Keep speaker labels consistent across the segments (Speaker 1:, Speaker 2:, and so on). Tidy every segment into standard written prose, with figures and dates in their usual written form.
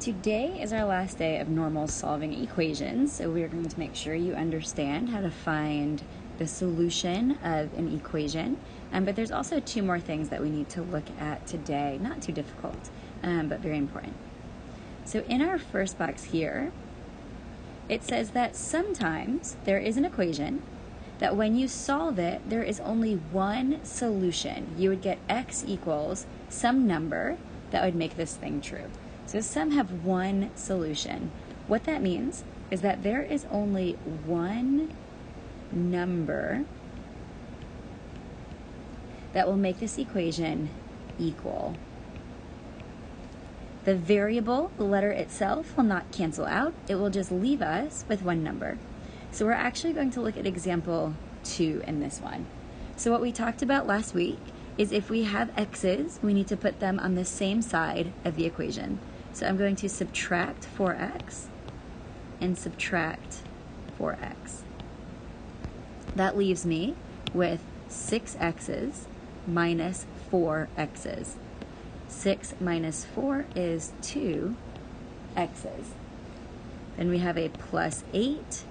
Speaker 1: Today is our last day of normal solving equations, so we're going to make sure you understand how to find the solution of an equation. But there's also two more things that we need to look at today. Not too difficult, but very important. So in our first box here, it says that sometimes there is an equation that when you solve it, there is only one solution. You would get x equals some number that would make this thing true. So some have one solution. What that means is that there is only one number that will make this equation equal. The variable, the letter itself, will not cancel out. It will just leave us with one number. So we're actually going to look at example 2 in this one. So what we talked about last week is if we have x's, we need to put them on the same side of the equation. So I'm going to subtract 4x and subtract 4x. That leaves me with 6x's minus 4x's. 6 minus 4 is 2x's. Then we have a plus 8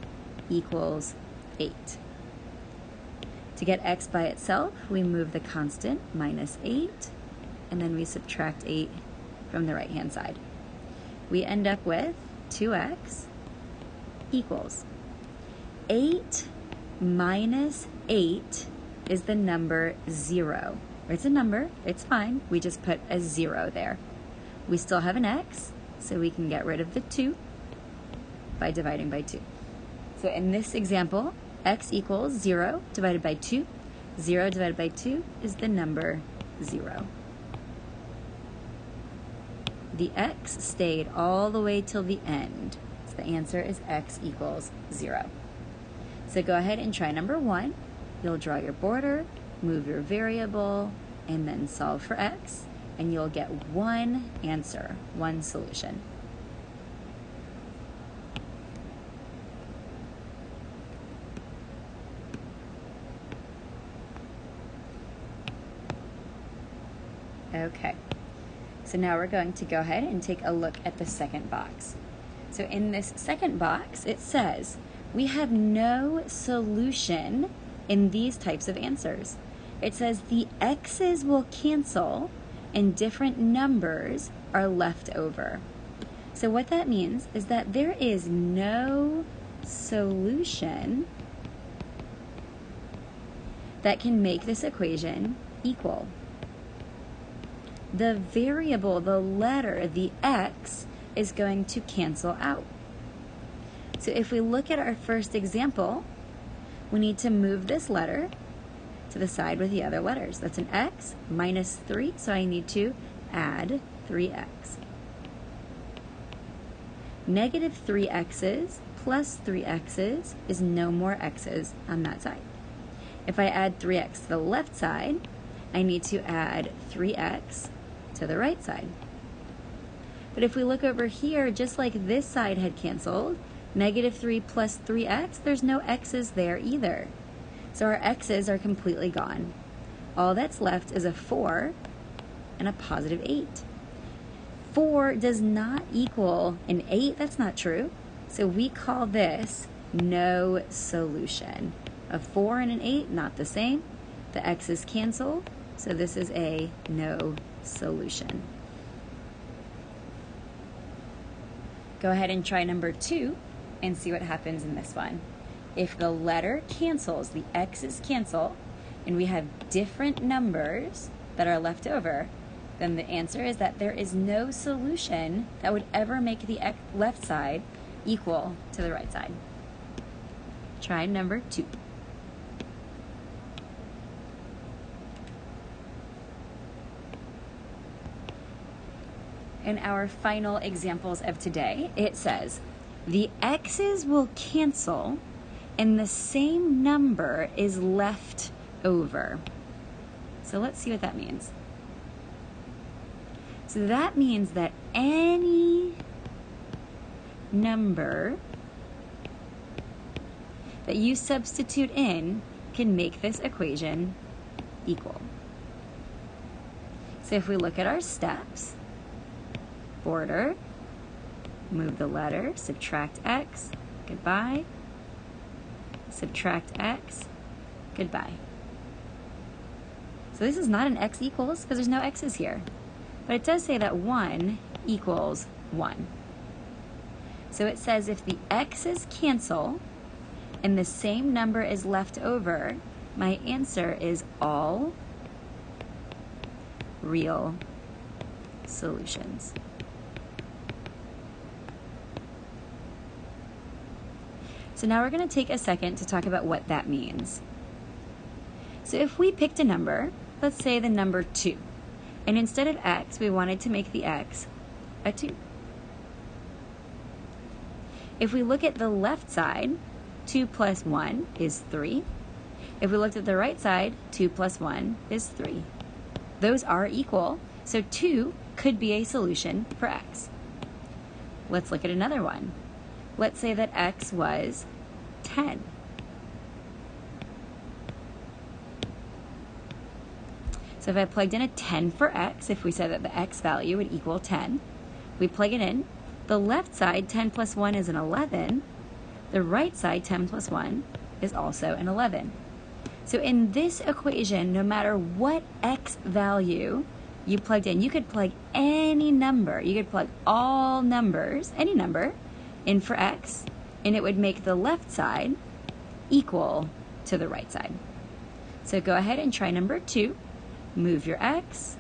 Speaker 1: equals 8. To get x by itself, we move the constant minus 8, and then we subtract 8 from the right-hand side. We end up with 2x equals 8 minus 8 is the number 0. It's a number, it's fine. We just put a 0 there. We still have an x, so we can get rid of the 2 by dividing by 2. So in this example, x equals 0 divided by 2. 0 divided by 2 is the number 0. The x stayed all the way till the end. So the answer is x equals 0. So go ahead and try number 1. You'll draw your border, move your variable, and then solve for x, and you'll get one answer, one solution. Okay, so now we're going to go ahead and take a look at the second box. So in this second box, it says, we have no solution in these types of answers. It says the x's will cancel and different numbers are left over. So what that means is that there is no solution that can make this equation equal. The variable, the letter, the x, is going to cancel out. So if we look at our first example, we need to move this letter to the side with the other letters. That's an x minus 3, so I need to add 3x. Negative 3x's plus 3x's is no more x's on that side. If I add 3x to the left side, I need to add 3x to the right side. But if we look over here, just like this side had canceled, negative 3 plus 3x, there's no x's there either. So our x's are completely gone. All that's left is a 4 and a positive 8. 4 does not equal an 8. That's not true. So we call this no solution. A 4 and an 8, not the same. The x's cancel, so this is a no solution. Go ahead and try number 2 and see what happens in this one. If the letter cancels, the x's cancel, and we have different numbers that are left over, then the answer is that there is no solution that would ever make the left side equal to the right side. Try number 2. In our final examples of today, it says, the x's will cancel and the same number is left over. So let's see what that means. So that means that any number that you substitute in can make this equation equal. So if we look at our steps, border, move the letter, subtract x, goodbye, subtract x, goodbye. So this is not an x equals because there's no x's here. But it does say that 1 equals 1. So it says if the x's cancel and the same number is left over, my answer is all real solutions. So now we're going to take a second to talk about what that means. So if we picked a number, let's say the number 2, and instead of x, we wanted to make the x a 2. If we look at the left side, 2 plus 1 is 3. If we looked at the right side, 2 plus 1 is 3. Those are equal, so 2 could be a solution for x. Let's look at another one. Let's say that x was 10. So if I plugged in a 10 for x, if we said that the x value would equal 10, we plug it in. The left side, 10 plus 1 is an 11. The right side, 10 plus 1, is also an 11. So in this equation, no matter what x value you plugged in, you could plug any number. You could plug all numbers, any number, in for x, and it would make the left side equal to the right side. So go ahead and try number 2. Move your x,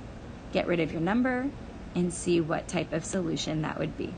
Speaker 1: get rid of your number, and see what type of solution that would be.